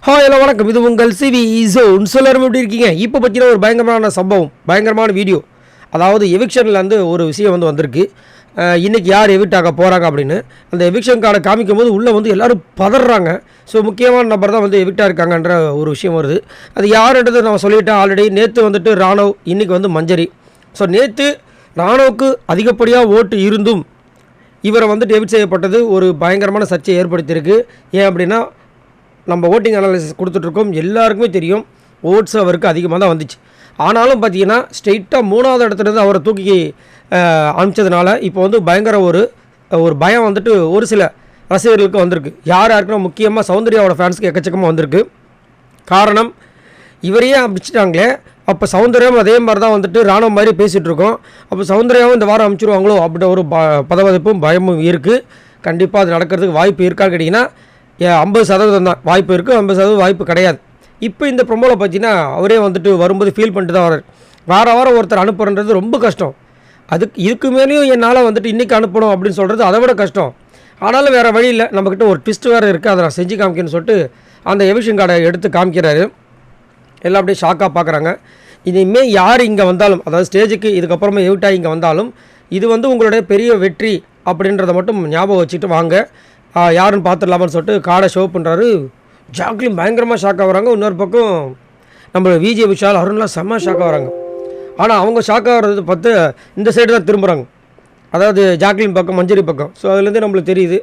Hi எல்லாம் வணக்கம். இது உங்கள் சிவி ஜோன். எல்லாரும் எப்படி இருக்கீங்க? இப்போ பற்றின ஒரு பயங்கரமான சம்பவம், பயங்கரமான வீடியோ. அதாவது எவிக்ஷன்லேருந்து ஒரு விஷயம் வந்திருக்கு. இன்றைக்கி யார் எவிக்ட் ஆக போகிறாங்க அப்படின்னு அந்த எவிக்ஷன் கார்டை காமிக்கும் போது உள்ளே எல்லோரும் பதறாங்க. ஸோ முக்கியமான நபர் தான் எவிக்டாக இருக்காங்கன்ற ஒரு விஷயம் வருது. அது யாருன்றது நான் சொல்லிட்டேன் ஆல்ரெடி. நேற்று ராணவ், இன்றைக்கி மஞ்சரி. ஸோ நேற்று ராணுவுக்கு அதிகப்படியாக ஓட்டு இருந்தும் இவரை எவிக்ட் செய்யப்பட்டது ஒரு பயங்கரமான சர்ச்சையை ஏற்படுத்தியிருக்கு. ஏன் அப்படின்னா நம்ம ஓட்டிங் அனாலிசிஸ் கொடுத்துட்ருக்கோம், எல்லாருக்குமே தெரியும் ஓட்ஸ் அவருக்கு அதிகமாக தான் வந்துச்சு. ஆனாலும் பார்த்தீங்கன்னா ஸ்ட்ரெயிட்டாக 3வது இடத்துலேருந்து அவரை தூக்கி அனுப்பிச்சதுனால இப்போ பயங்கர ஒரு பயம் ஒரு சில ரசிகர்களுக்கு வந்திருக்கு. யாருக்குன்னா முக்கியமாக சௌந்தர்யாவோட ஃபேன்ஸுக்கு எக்கச்சக்கமாக வந்திருக்கு. காரணம், இவரையே அனுப்பிச்சிட்டாங்களே, அப்போ சௌந்தர்யாவும் அதே மாதிரி தான் ராணுவ மாதிரி பேசிகிட்ருக்கோம். அப்போ சௌந்தர்யாவும் இந்த வாரம் அனுப்பிச்சிடுவாங்களோ அப்படின்ற ஒரு பதவதைப்பும் பயமும் இருக்குது. கண்டிப்பாக அது நடக்கிறதுக்கு வாய்ப்பு இருக்கான்னு கேட்டிங்கன்னா 50% தான் வாய்ப்பு இருக்குது, 50% வாய்ப்பு கிடையாது. இப்போ இந்த ப்ரொமோவில் பார்த்தீங்கன்னா அவரே வரும்போது ஃபீல் பண்ணிட்டு தான் வர்றார். வாரம் ஒருத்தர் அனுப்புறது ரொம்ப கஷ்டம். இதுக்கு மேலேயும் என்னால் இன்றைக்கி அனுப்பணும் அப்படின்னு சொல்கிறது அதை விட கஷ்டம். ஆனாலும் வேறு வழி இல்லை, நம்மக்கிட்ட ஒரு ட்விஸ்ட் வேறு இருக்குது, அதை நான் செஞ்சு காமிக்கணும்னு சொல்லிட்டு அந்த எவிக்ஷன் கார்டை எடுத்து காமிக்கிறாரு. எல்லாம் அப்படியே ஷாக்காக பார்க்குறாங்க. இனிமேல் யார் இங்கே வந்தாலும், அதாவது ஸ்டேஜுக்கு இதுக்கப்புறமா எவிக்டாக இங்கே வந்தாலும் இது உங்களுடைய பெரிய வெற்றி அப்படின்றத மட்டும் ஞாபகம் வச்சுட்டு வாங்க, யாருன்னு பார்த்துடலாமான்னு சொல்லிட்டு கார்டை ஷோ பண்ணுறாரு. ஜாக்லின் பயங்கரமாக ஷாக்காக வராங்க. இன்னொரு பக்கம் நம்ம விஜய் விஷால் அருண்லாம் செம்ம ஷாக்காக வராங்க. ஆனால் அவங்க ஷாக்காக வர்றது பார்த்து இந்த சைடு தான் திரும்புகிறாங்க, அதாவது ஜாக்லின் பக்கம், மஞ்சரி பக்கம். ஸோ அதுலேருந்து நம்மளுக்கு தெரியுது.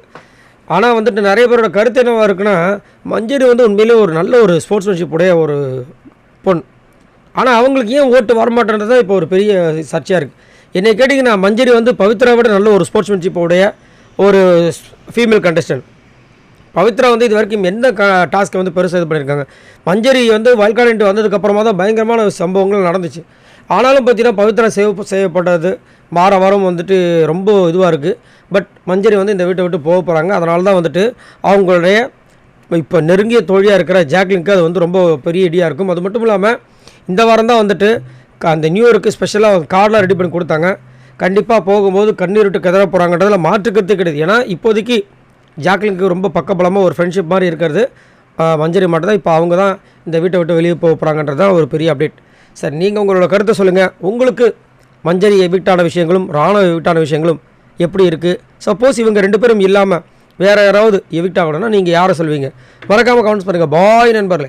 ஆனால் நிறைய பேரோட கருத்து என்னவாக இருக்குன்னா, மஞ்சரி உண்மையிலே ஒரு நல்ல ஒரு ஸ்போர்ட்ஸ்மேன்ஷிப் உடைய ஒரு பொண். ஆனால் அவங்களுக்கு ஏன் ஓட்டு வரமாட்டேன்றது தான் இப்போ ஒரு பெரிய சர்ச்சையாக இருக்குது. என்னை கேட்டிங்கன்னா மஞ்சரி பவித்ரா விட நல்ல ஒரு ஸ்போர்ட்ஸ்மேன்ஷிப் உடைய ஒரு ஃபீமேல் கண்டஸ்டன்ட். பவித்ரா இது வரைக்கும் எந்த டாஸ்க்கை பெருசாக இது பண்ணியிருக்காங்க. மஞ்சரி வயல்காடு வந்ததுக்கப்புறமா தான் பயங்கரமான சம்பவங்கள் நடந்துச்சு. ஆனாலும் பார்த்தீங்கன்னா பவித்ரா செய்யப்பட்டது வாரம் ரொம்ப இதுவாக இருக்குது. பட் மஞ்சரி இந்த வீட்டை விட்டு போக போகிறாங்க. அதனால தான் அவங்களுடைய இப்போ நெருங்கிய தோழியாக இருக்கிற ஜாக்லினுக்கு அது ரொம்ப பெரிய இடியாக இருக்கும். அது மட்டும் இல்லாமல் இந்த வாரம் தான் அந்த நியூ இயருக்கு ஸ்பெஷலாக கார்டெலாம் ரெடி பண்ணி கொடுத்தாங்க. கண்டிப்பாக போகும்போது கண்ணீர் விட்டு கதற போகிறாங்கன்றதில் மாற்றுக்கிறதே கிடையாது. ஏன்னா இப்போதைக்கு ஜாக்லினுக்கு ரொம்ப பக்கபலமாக ஒரு ஃப்ரெண்ட்ஷிப் மாதிரி இருக்கிறது மஞ்சரி மட்டும் தான். இப்போ அவங்க தான் இந்த வீட்டை விட்டு வெளியே போக போகிறாங்கன்றது தான் ஒரு பெரிய அப்டேட். சார், நீங்கள் உங்களோட கருத்தை சொல்லுங்கள். உங்களுக்கு மஞ்சரி எவிக்டான விஷயங்களும் ராணுவ எவிக்டான விஷயங்களும் எப்படி இருக்குது? சப்போஸ் இவங்க 2 பேரும் இல்லாமல் வேறு யாராவது எவிக்ட் ஆகணும்னா நீங்கள் யாரை சொல்வீங்க? மறக்காமல் கமெண்ட்ஸ் பண்ணுங்கள். பாய் நண்பர்களே.